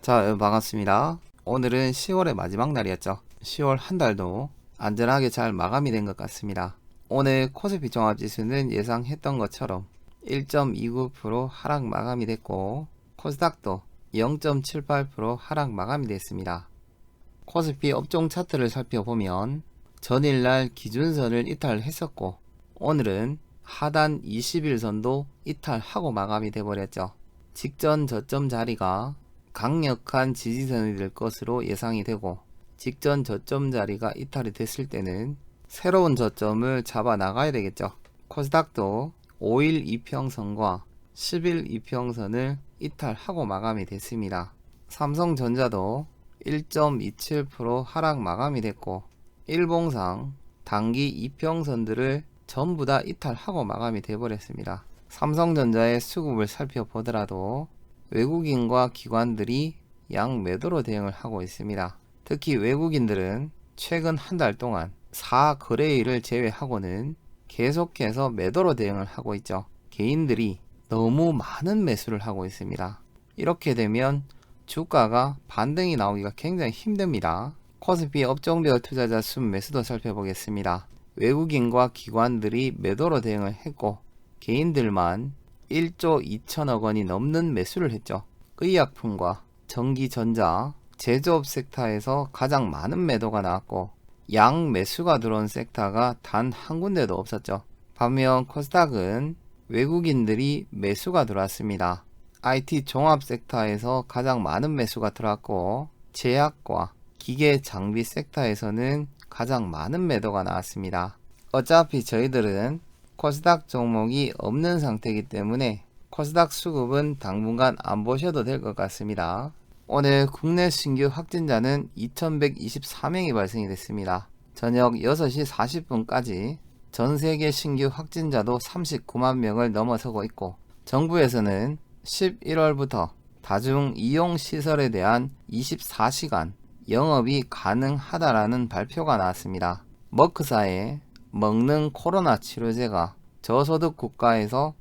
자, 여러분 반갑습니다. 오늘은 10월의 마지막 날이었죠. 10월 한 달도 안전하게 잘 마감이 된 것 같습니다. 오늘 코스피 종합지수는 예상했던 것처럼 1.29% 하락 마감이 됐고, 코스닥도 0.78% 하락 마감이 됐습니다. 코스피 업종 차트를 살펴보면 전일날 기준선을 이탈했었고, 오늘은 하단 20일선도 이탈하고 마감이 돼버렸죠. 직전 저점 자리가 강력한 지지선이 될 것으로 예상이 되고, 직전 저점 자리가 이탈이 됐을 때는 새로운 저점을 잡아 나가야 되겠죠. 코스닥도 5일 이평선과 10일 이평선을 이탈하고 마감이 됐습니다. 삼성전자도 1.27% 하락 마감이 됐고, 일봉상 단기 이평선들을 전부 다 이탈하고 마감이 돼버렸습니다. 삼성전자의 수급을 살펴보더라도 외국인과 기관들이 양매도로 대응을 하고 있습니다. 특히 외국인들은 최근 한 달 동안 4거래일을 제외하고는 계속해서 매도로 대응을 하고 있죠. 개인들이 너무 많은 매수를 하고 있습니다. 이렇게 되면 주가가 반등이 나오기가 굉장히 힘듭니다. 코스피 업종별 투자자 순매수도 살펴보겠습니다. 외국인과 기관들이 매도로 대응을 했고, 개인들만 1조 2천억 원이 넘는 매수를 했죠. 의약품과 전기전자, 제조업 섹터에서 가장 많은 매도가 나왔고, 양 매수가 들어온 섹터가 단 한 군데도 없었죠. 반면 코스닥은 외국인들이 매수가 들어왔습니다. IT 종합 섹터에서 가장 많은 매수가 들어왔고, 제약과 기계 장비 섹터에서는 가장 많은 매도가 나왔습니다. 어차피 저희들은 코스닥 종목이 없는 상태이기 때문에 코스닥 수급은 당분간 안 보셔도 될 것 같습니다. 오늘 국내 신규 확진자는 2124명이 발생이 됐습니다. 저녁 6시 40분까지 전세계 신규 확진자도 39만 명을 넘어서고 있고, 정부에서는 11월부터 다중 이용시설에 대한 24시간 영업이 가능하다라는 발표가 나왔습니다. 머크사의 먹는 코로나 치료제가 저소득 국가에서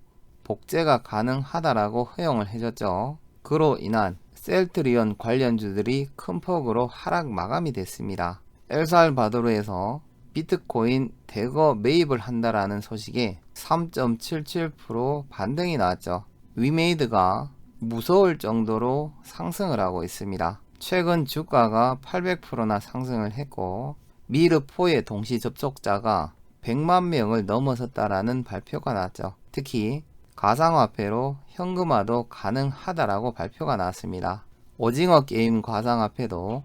복제가 가능하다라고 허용을 해줬죠. 그로 인한 셀트리온 관련주들이 큰 폭으로 하락 마감이 됐습니다. 엘살바도르에서 비트코인 대거 매입을 한다라는 소식에 3.77% 반등이 나왔죠. 위메이드가 무서울 정도로 상승을 하고 있습니다. 최근 주가가 800%나 상승을 했고, 미르포의 동시 접촉자가 100만 명을 넘어섰다라는 발표가 나왔죠. 특히 가상화폐로 현금화도 가능하다라고 발표가 나왔습니다. 오징어 게임 가상화폐도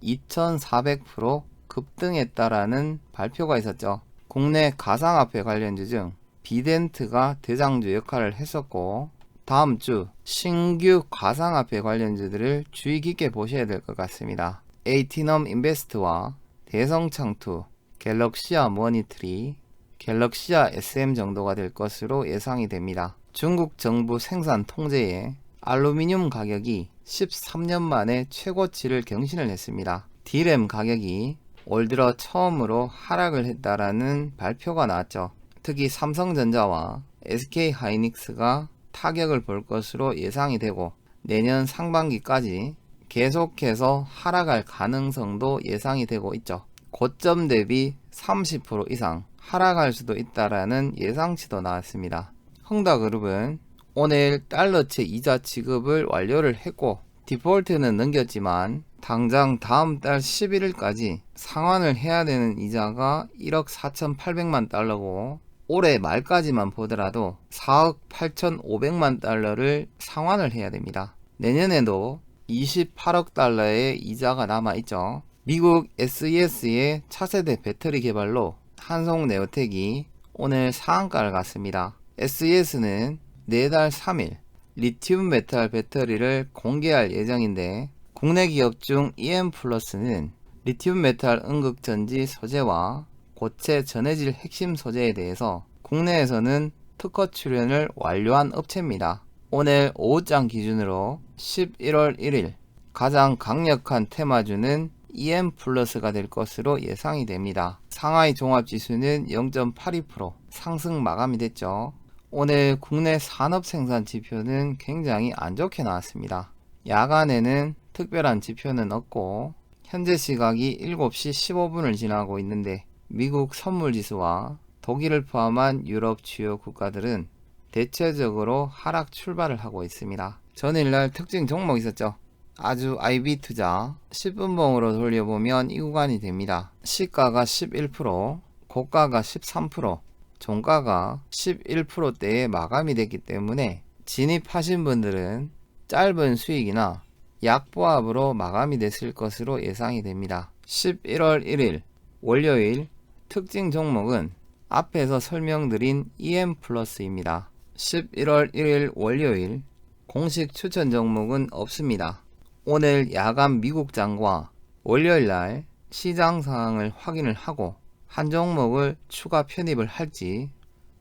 2400% 급등했다라는 발표가 있었죠. 국내 가상화폐 관련주 중 비덴트가 대장주 역할을 했었고, 다음 주 신규 가상화폐 관련주들을 주의 깊게 보셔야 될 것 같습니다. 에이티넘 인베스트와 대성창투, 갤럭시아 머니트리, 갤럭시아 SM 정도가 될 것으로 예상이 됩니다. 중국 정부 생산 통제에 알루미늄 가격이 13년 만에 최고치를 경신을 했습니다. D램 가격이 올 들어 처음으로 하락을 했다라는 발표가 나왔죠. 특히 삼성전자와 SK하이닉스가 타격을 볼 것으로 예상이 되고, 내년 상반기까지 계속해서 하락할 가능성도 예상이 되고 있죠. 고점 대비 30% 이상 하락할 수도 있다라는 예상치도 나왔습니다. 흥다그룹은 오늘 달러채 이자 지급을 완료를 했고, 디폴트는 넘겼지만 당장 다음 달 11일까지 상환을 해야 되는 이자가 1억 4,800만 달러고, 올해 말까지만 보더라도 4억 8,500만 달러를 상환을 해야 됩니다. 내년에도 28억 달러의 이자가 남아있죠. 미국 SES의 차세대 배터리 개발로 한송네오텍이 오늘 상한가를 갔습니다. SES는 내달 3일 리튬 메탈 배터리를 공개할 예정인데, 국내 기업 중 EM플러스는 리튬 메탈 음극전지 소재와 고체 전해질 핵심 소재에 대해서 국내에서는 특허 출원을 완료한 업체입니다. 오늘 오후장 기준으로 11월 1일 가장 강력한 테마주는 EM플러스가 될 것으로 예상이 됩니다. 상하이 종합지수는 0.82% 상승 마감이 됐죠. 오늘 국내 산업 생산 지표는 굉장히 안 좋게 나왔습니다. 야간에는 특별한 지표는 없고 현재 시각이 7시 15분을 지나고 있는데 미국 선물지수와 독일을 포함한 유럽 주요 국가들은 대체적으로 하락 출발을 하고 있습니다. 전일날 특징 종목 있었죠. 아주 IB 투자 10분봉으로 돌려보면 이 구간이 됩니다. 시가가 11%, 고가가 13%, 종가가 11%대에 마감이 됐기 때문에 진입하신 분들은 짧은 수익이나 약보합으로 마감이 됐을 것으로 예상이 됩니다. 11월 1일 월요일 특징 종목은 앞에서 설명드린 EM+입니다. 11월 1일 월요일 공식 추천 종목은 없습니다. 오늘 야간 미국장과 월요일날 시장 상황을 확인을 하고 한 종목을 추가 편입을 할지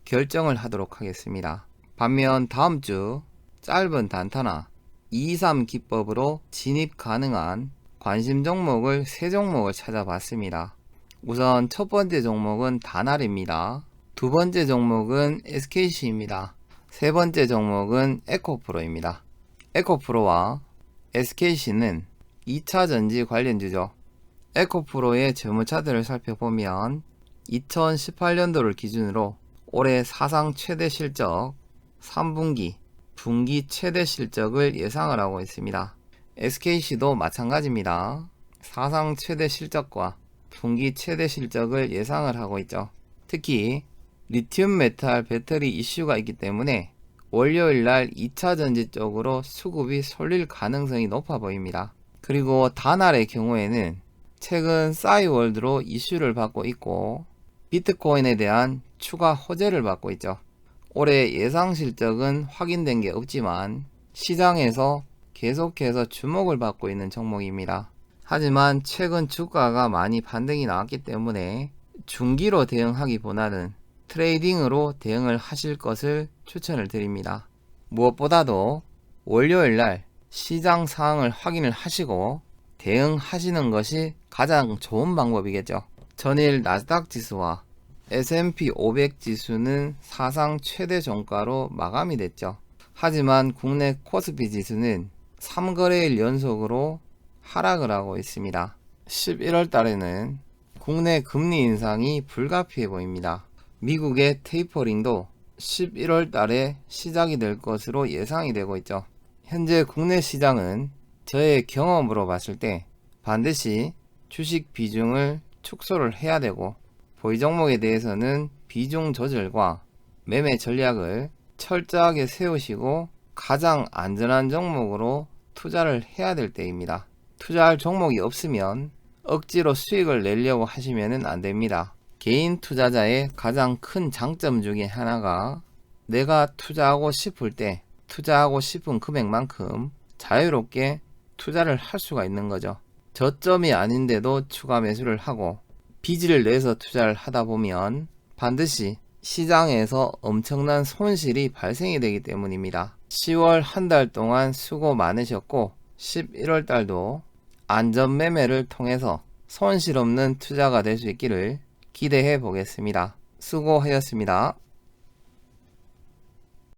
결정을 하도록 하겠습니다. 반면 다음주 짧은 단타나 2-3 기법으로 진입 가능한 관심 종목을 3종목을 찾아봤습니다. 우선 첫 번째 종목은 다날입니다. 두 번째 종목은 SKC입니다. 세 번째 종목은 에코프로입니다. 에코프로와 SKC는 2차전지 관련주죠. 에코프로의 재무차트를 살펴보면 2018년도를 기준으로 올해 사상 최대 실적, 3분기, 분기 최대 실적을 예상을 하고 있습니다. SKC도 마찬가지입니다. 사상 최대 실적과 분기 최대 실적을 예상을 하고 있죠. 특히 리튬 메탈 배터리 이슈가 있기 때문에 월요일날 2차전지 쪽으로 수급이 쏠릴 가능성이 높아 보입니다. 그리고 다날의 경우에는 최근 싸이월드로 이슈를 받고 있고 비트코인에 대한 추가 호재를 받고 있죠. 올해 예상 실적은 확인된 게 없지만 시장에서 계속해서 주목을 받고 있는 종목입니다. 하지만 최근 주가가 많이 반등이 나왔기 때문에 중기로 대응하기보다는 트레이딩으로 대응을 하실 것을 추천을 드립니다. 무엇보다도 월요일날 시장 상황을 확인을 하시고 대응하시는 것이 가장 좋은 방법이겠죠. 전일 나스닥 지수와 S&P 500 지수는 사상 최대 종가로 마감이 됐죠. 하지만 국내 코스피 지수는 3거래일 연속으로 하락을 하고 있습니다. 11월 달에는 국내 금리 인상이 불가피해 보입니다. 미국의 테이퍼링도 11월 달에 시작이 될 것으로 예상이 되고 있죠. 현재 국내 시장은 저의 경험으로 봤을 때 반드시 주식 비중을 축소를 해야 되고 보유 종목에 대해서는 비중 조절과 매매 전략을 철저하게 세우시고 가장 안전한 종목으로 투자를 해야 될 때입니다. 투자할 종목이 없으면 억지로 수익을 내려고 하시면 안 됩니다. 개인 투자자의 가장 큰 장점 중에 하나가 내가 투자하고 싶을 때 투자하고 싶은 금액만큼 자유롭게 투자를 할 수가 있는 거죠. 저점이 아닌데도 추가 매수를 하고 빚을 내서 투자를 하다 보면 반드시 시장에서 엄청난 손실이 발생이 되기 때문입니다. 10월 한 달 동안 수고 많으셨고 11월 달도 안전 매매를 통해서 손실 없는 투자가 될 수 있기를 기대해 보겠습니다. 수고하셨습니다.